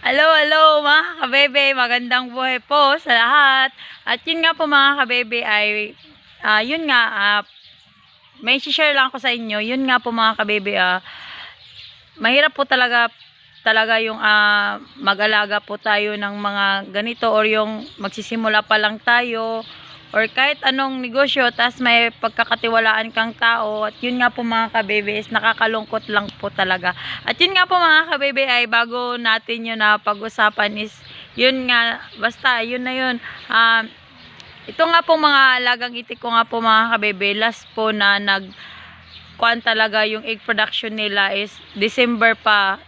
Hello, hello mga kabebe, magandang buhay po sa lahat. At yun nga po mga kabebe ay, yun nga, may share lang ako sa inyo. Yun nga po mga kabebe, mahirap po talaga yung mag-alaga po tayo ng mga ganito or yung magsisimula pa lang tayo or kahit anong negosyo tas may pagkakatiwalaan kang tao. At yun nga po mga kabebe is nakakalungkot lang po talaga. At yun nga po mga kabebe ay bago natin yun na pag-usapan is yun nga, basta yun na yun. Ito nga po mga alagang itik ko nga po mga kabebe, last po na kuan talaga yung egg production nila is December pa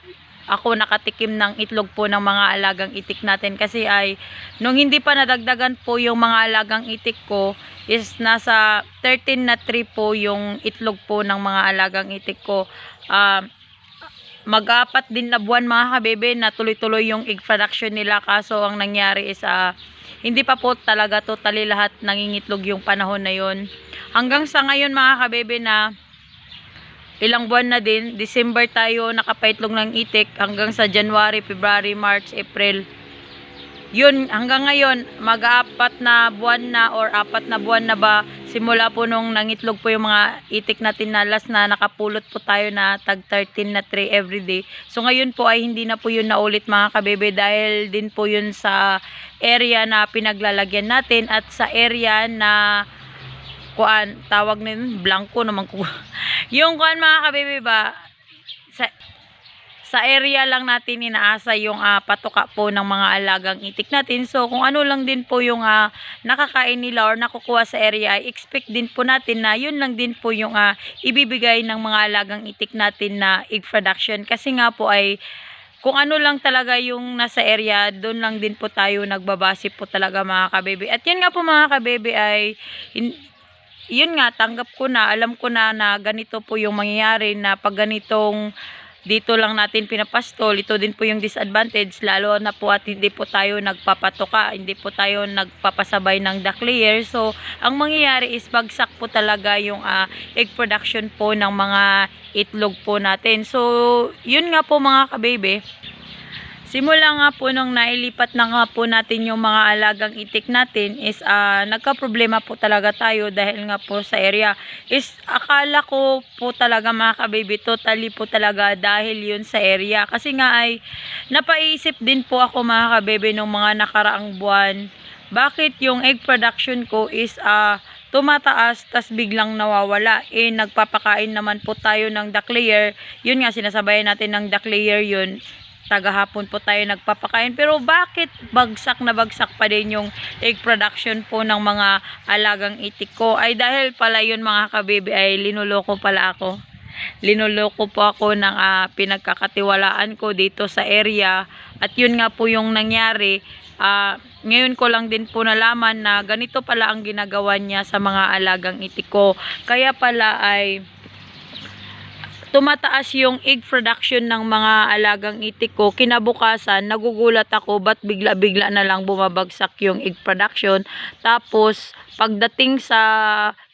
ako nakatikim ng itlog po ng mga alagang itik natin. Kasi ay nung hindi pa nadagdagan po yung mga alagang itik ko is nasa 13 na 3 po yung itlog po ng mga alagang itik ko. Mag-apat din na buwan mga kabebe na tuloy-tuloy yung egg production nila, kaso ang nangyari is hindi pa po talaga totally lahat nangingitlog yung panahon na yon. Hanggang sa ngayon mga kabebe na ilang buwan na din, December tayo nakapaitlog ng itik hanggang sa January, February, March, April. Yun, hanggang ngayon, mag-apat na buwan na or 4 na buwan na ba, simula po nung nangitlog po yung mga itik natin na last na nakapulot po tayo na tag 13 na 3 everyday. So ngayon po ay hindi na po yun naulit mga kabebe dahil din po yun sa area na pinaglalagyan natin at sa area na kuan tawag nila blanco naman ko yung kuan mga kabebe ba sa area lang natin inaasa yung patuka po ng mga alagang itik natin. So kung ano lang din po yung nakakain nila or nakukuha sa area, ay expect din po natin na yun lang din po yung ibibigay ng mga alagang itik natin na egg production. Kasi nga po ay kung ano lang talaga yung nasa area, doon lang din po tayo nagbabase po talaga mga kabebe. At yun nga po mga kabebe ay yun nga, tanggap ko na, alam ko na na ganito po yung mangyayari na pag ganitong dito lang natin pinapastol, ito din po yung disadvantage, lalo na po at hindi po tayo nagpapatoka, hindi po tayo nagpapasabay ng duck layer. So, ang mangyayari is bagsak po talaga yung egg production po ng mga itlog po natin. So, yun nga po mga kabebe. Simula nga po nung nailipat na nga po natin yung mga alagang itik natin is nagka-problema po talaga tayo dahil nga po sa area is akala ko po talaga mga kababy totally po talaga dahil yun sa area. Kasi nga ay napaisip din po ako mga kababy nung mga nakaraang buwan, bakit yung egg production ko is tumataas tas biglang nawawala. Nagpapakain naman po tayo ng duck layer, yun nga sinasabayan natin ng duck layer yun, tagahapon po tayo nagpapakain, pero bakit bagsak na bagsak pa din yung egg production po ng mga alagang itik ko? Ay dahil pala yun mga kabibi ay linuloko pala ako. Linuloko po ako ng pinagkakatiwalaan ko dito sa area at yun nga po yung nangyari. Ngayon ko lang din po nalaman na ganito pala ang ginagawa niya sa mga alagang itik ko. Kaya pala ay tumataas yung egg production ng mga alagang itik ko. Kinabukasan, nagugulat ako ba't bigla-bigla na lang bumabagsak yung egg production. Tapos, pagdating sa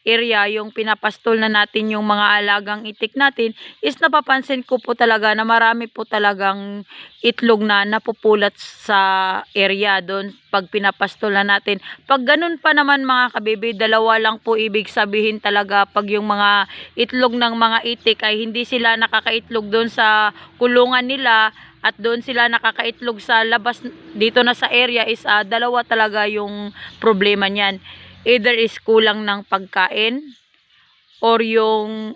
area, yung pinapastol na natin yung mga alagang itik natin, is napapansin ko po talaga na marami po talagang itlog na napupulat sa area doon pag pinapastol na natin. Pag ganun pa naman mga kabibi, dalawa lang po ibig sabihin talaga pag yung mga itlog ng mga itik ay hindi sila nakakaitlog doon sa kulungan nila at doon sila nakakaitlog sa labas dito na sa area is dalawa talaga yung problema niyan. Either is kulang ng pagkain or yung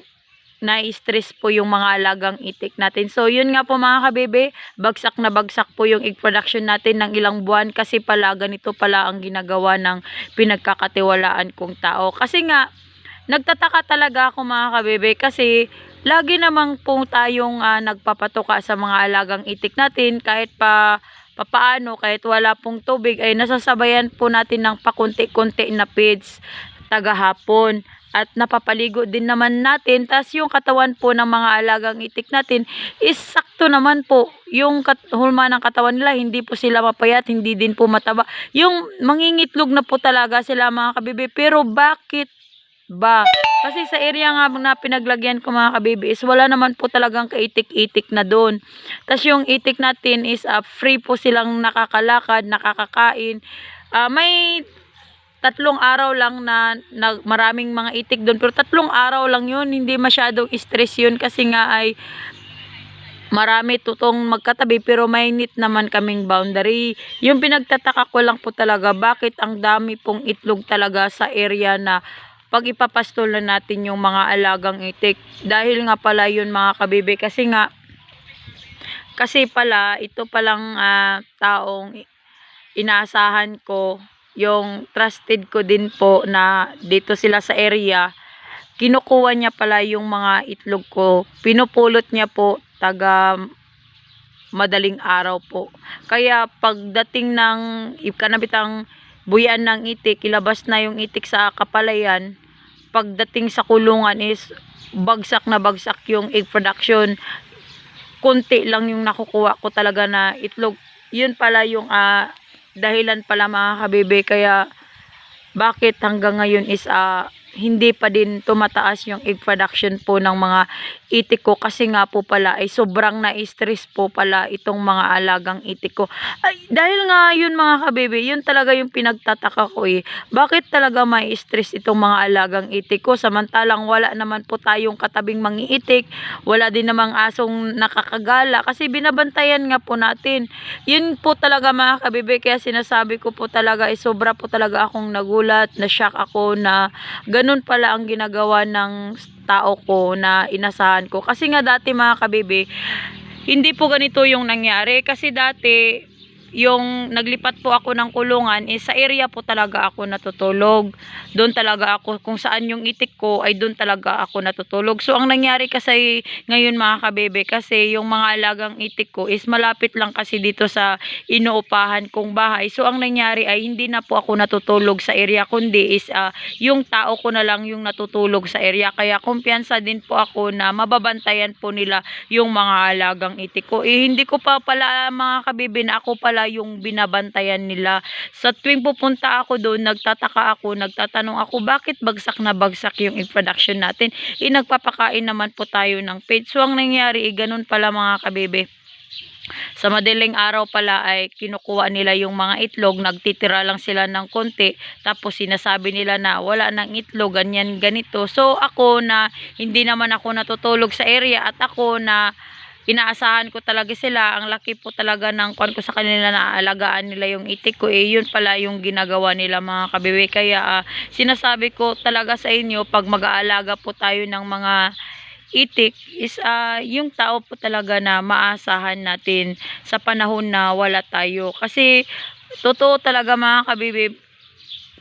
na-stress po yung mga alagang itik natin. So yun nga po mga kabebe, bagsak na bagsak po yung egg production natin ng ilang buwan kasi pala ganito pala ang ginagawa ng pinagkakatiwalaan kong tao. Kasi nga nagtataka talaga ako mga kabebe kasi lagi namang po tayong nagpapatuka sa mga alagang itik natin kahit papaano, kahit wala pong tubig ay nasasabayan po natin ng pakunti-kunti na feeds tagahapon at napapaligo din naman natin. Tas yung katawan po ng mga alagang itik natin is sakto naman po yung hulma ng katawan nila, hindi po sila mapayat, hindi din po mataba, yung mangingitlog na po talaga sila mga kabibi. Pero bakit ba Kasi sa area nga na pinaglagyan ko mga kabibi is wala naman po talagang kaitik-itik na doon. Tas yung itik natin is free po silang nakakalakad, nakakakain. May 3 araw lang na maraming mga itik doon, pero 3 araw lang yun, hindi masyadong stress yun kasi nga ay marami tutong magkatabi pero may neat naman kaming boundary. Yung pinagtataka ko lang po talaga, bakit ang dami pong itlog talaga sa area na pag ipapastol na natin yung mga alagang itik. Dahil nga pala yun mga kabibi, kasi pala ito palang taong inaasahan ko, yung trusted ko din po na dito sila sa area, kinukuha niya pala yung mga itlog ko, pinupulot niya po taga madaling araw po. Kaya pagdating ng ikanabitang buyan ng itik, ilabas na yung itik sa kapalayan, pagdating sa kulungan is bagsak na bagsak yung egg production. Kunti lang yung nakukuha ko talaga na itlog. Yun pala yung dahilan pala mga kabibe, kaya bakit hanggang ngayon is hindi pa din tumataas yung egg production po ng mga itik ko, kasi nga po pala ay sobrang na-stress po pala itong mga alagang itik ko. Ay, dahil nga yun mga kabibe, yun talaga yung pinagtataka ko bakit talaga may stress itong mga alagang itik ko, samantalang wala naman po tayong katabing mangiitik, wala din namang asong nakakagala kasi binabantayan nga po natin. Yun po talaga mga kabibe, kaya sinasabi ko po talaga sobra po talaga akong nagulat, na shock ako na ganun pala ang ginagawa ng tao ko na inasahan ko. Kasi nga dati mga kabibi, hindi po ganito yung nangyari. Kasi dati, yung naglipat po ako ng kulungan, sa area po talaga ako natutulog. Doon talaga ako, kung saan yung itik ko, ay doon talaga ako natutulog. So, ang nangyari kasi ngayon mga kabebe, kasi yung mga alagang itik ko is malapit lang kasi dito sa inuupahan kong bahay. So, ang nangyari ay hindi na po ako natutulog sa area, kundi is yung tao ko na lang yung natutulog sa area. Kaya kumpiyansa din po ako na mababantayan po nila yung mga alagang itik ko. Hindi ko pa pala mga kabebe na ako pala yung binabantayan nila. Sa tuwing pupunta ako doon, nagtataka ako, nagtatanong ako, bakit bagsak na bagsak yung egg production natin? Nagpapakain naman po tayo ng feed. So, ang nangyari, ganun pala mga kabebe. Sa madaling araw pala ay kinukuha nila yung mga itlog, nagtitira lang sila ng konti, tapos sinasabi nila na wala nang itlog, ganyan, ganito. So, ako na hindi naman ako natutulog sa area at ako na inaasahan ko talaga sila, ang laki po talaga ng kuwan ko sa kanila na aalagaan nila yung itik ko, yun pala yung ginagawa nila mga kabibi. Kaya sinasabi ko talaga sa inyo, pag mag-aalaga po tayo ng mga itik is yung tao po talaga na maasahan natin sa panahon na wala tayo. Kasi totoo talaga mga kabibi,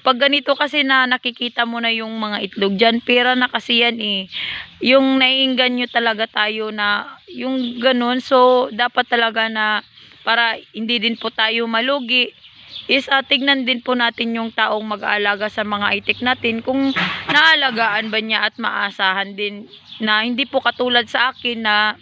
pag ganito kasi na nakikita mo na yung mga itlog dyan, pera na kasi yan yung naiinganyo talaga tayo na yung ganun. So, dapat talaga na para hindi din po tayo malugi is tignan din po natin yung taong mag-aalaga sa mga itik natin kung naalagaan ba niya at maasahan din, na hindi po katulad sa akin na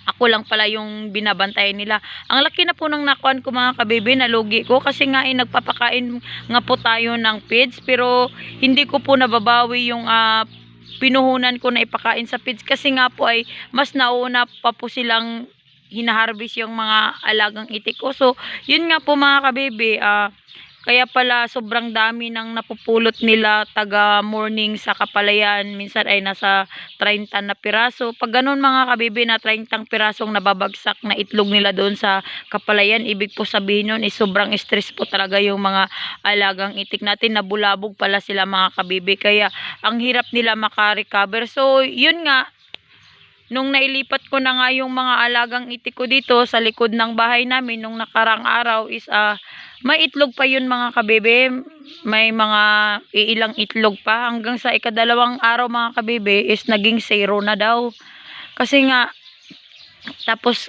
ako lang pala yung binabantayan nila. Ang laki na po ng nakuan ko mga kabibi, nalugi ko kasi nga nagpapakain nga po tayo ng feeds, pero hindi ko po nababawi yung pinuhunan ko na ipakain sa feeds, kasi nga po ay mas nauna pa po silang hinaharvest yung mga alagang itik ko. So, yun nga po mga kabibi, kaya pala sobrang dami ng napupulot nila taga morning sa kapalayan. Minsan ay nasa 30 na piraso. Pag ganun mga kabibi na 30 pirasong nababagsak na itlog nila doon sa kapalayan, ibig po sabihin nun is sobrang stress po talaga yung mga alagang itik natin. Nabulabog pala sila mga kabibi. Kaya ang hirap nila makarecover. So yun nga, nung nailipat ko na nga yung mga alagang itik ko dito sa likod ng bahay namin nung nakarang araw is may itlog pa yun mga kabebe. May mga iilang itlog pa. Hanggang sa ikadalawang araw mga kabebe is naging 0 na daw. Kasi nga, tapos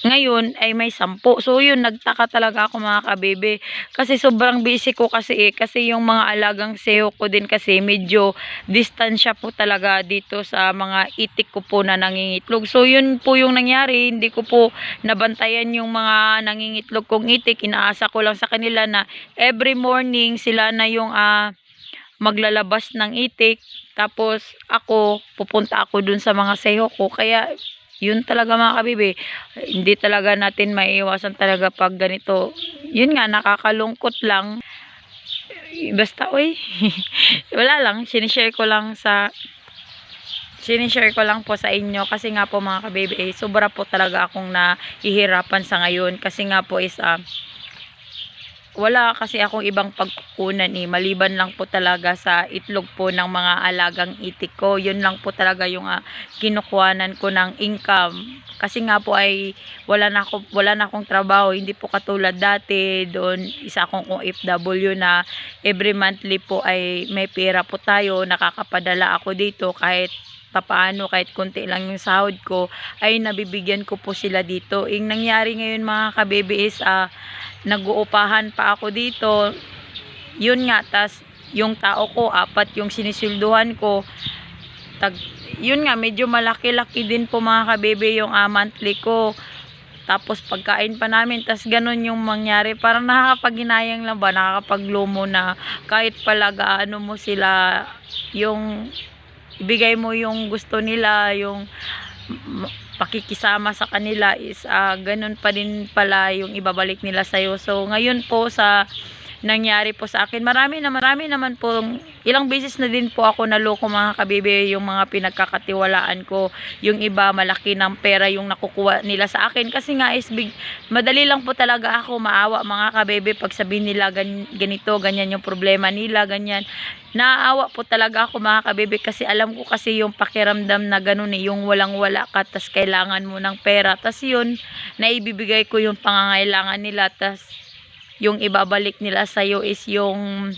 ngayon ay may 10. So yun, nagtaka talaga ako mga kabebe. Kasi sobrang busy ko kasi kasi yung mga alagang seho ko din kasi medyo distansya po talaga dito sa mga itik ko po na nangingitlog. So yun po yung nangyari, hindi ko po nabantayan yung mga nangingitlog kong itik. Inaasa ko lang sa kanila na every morning sila na yung maglalabas ng itik. Tapos ako, pupunta ako dun sa mga sayo ko. Kaya yun talaga mga kabibi, hindi talaga natin maiiwasan talaga pag ganito. Yun nga, nakakalungkot lang. Basta, uy, wala lang, sinishare ko lang po sa inyo kasi nga po mga kababy, sobra po talaga akong nahihirapan sa ngayon kasi nga po is wala kasi akong ibang pagkukunan maliban lang po talaga sa itlog po ng mga alagang itik ko. Yun lang po talaga yung kinukuhanan ko ng income. Kasi nga po ay wala na akong trabaho, hindi po katulad dati doon isa akong OFW na every monthly po ay may pera po tayo, nakakapadala ako dito kahit papaano, kahit konti lang yung sahod ko ay nabibigyan ko po sila dito. Yung nangyari ngayon mga kabebe is nag-uupahan pa ako dito. Yun nga, tas yung tao ko, 4 yung sinisilduhan ko. Yun nga, medyo malaki-laki din po mga kabebe yung monthly ko. Tapos pagkain pa namin, tas ganun yung mangyari. Parang nakakapaghinayang lang ba, nakakapaglumo na kahit pala gaano mo sila, yung ibigay mo yung gusto nila, yung pakikisama sa kanila is ganun pa din pala yung ibabalik nila sa'yo. So ngayon po sa nangyari po sa akin, marami naman po, ilang beses na din po ako naloko mga kabibe, yung mga pinagkakatiwalaan ko. Yung iba malaki ng pera yung nakukuha nila sa akin kasi nga is madali lang po talaga ako maawa mga kabibe pag sabihin nila ganito, ganyan yung problema nila, ganyan. Naawa po talaga ako mga kabibe kasi alam ko kasi yung pakiramdam na ganun yung walang wala ka tas kailangan mo ng pera, tas yun naibibigay ko yung pangangailangan nila, tas yung ibabalik nila sa'yo is yung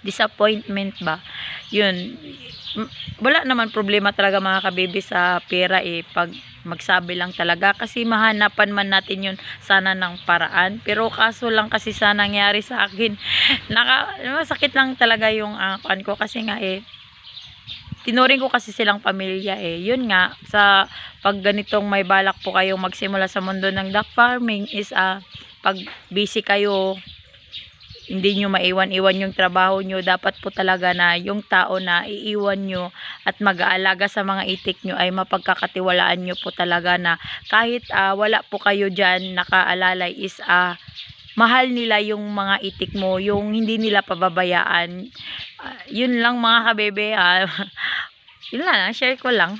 disappointment ba. Yun, wala naman problema talaga mga kabibe sa pera pag magsabi lang talaga kasi mahanapan man natin yun sana ng paraan. Pero kaso lang kasi sa nangyari sa akin, masakit lang talaga yung kuan ko kasi nga tinuring ko kasi silang pamilya yun nga, sa pag ganitong may balak po kayong magsimula sa mundo ng duck farming is pag busy kayo, hindi nyo maiwan-iwan yung trabaho nyo. Dapat po talaga na yung tao na iiwan nyo at mag-aalaga sa mga itik nyo ay mapagkakatiwalaan nyo po talaga na kahit wala po kayo dyan nakaalalay is mahal nila yung mga itik mo, yung hindi nila pababayaan. Yun lang mga kabebe. Yun lang, share ko lang.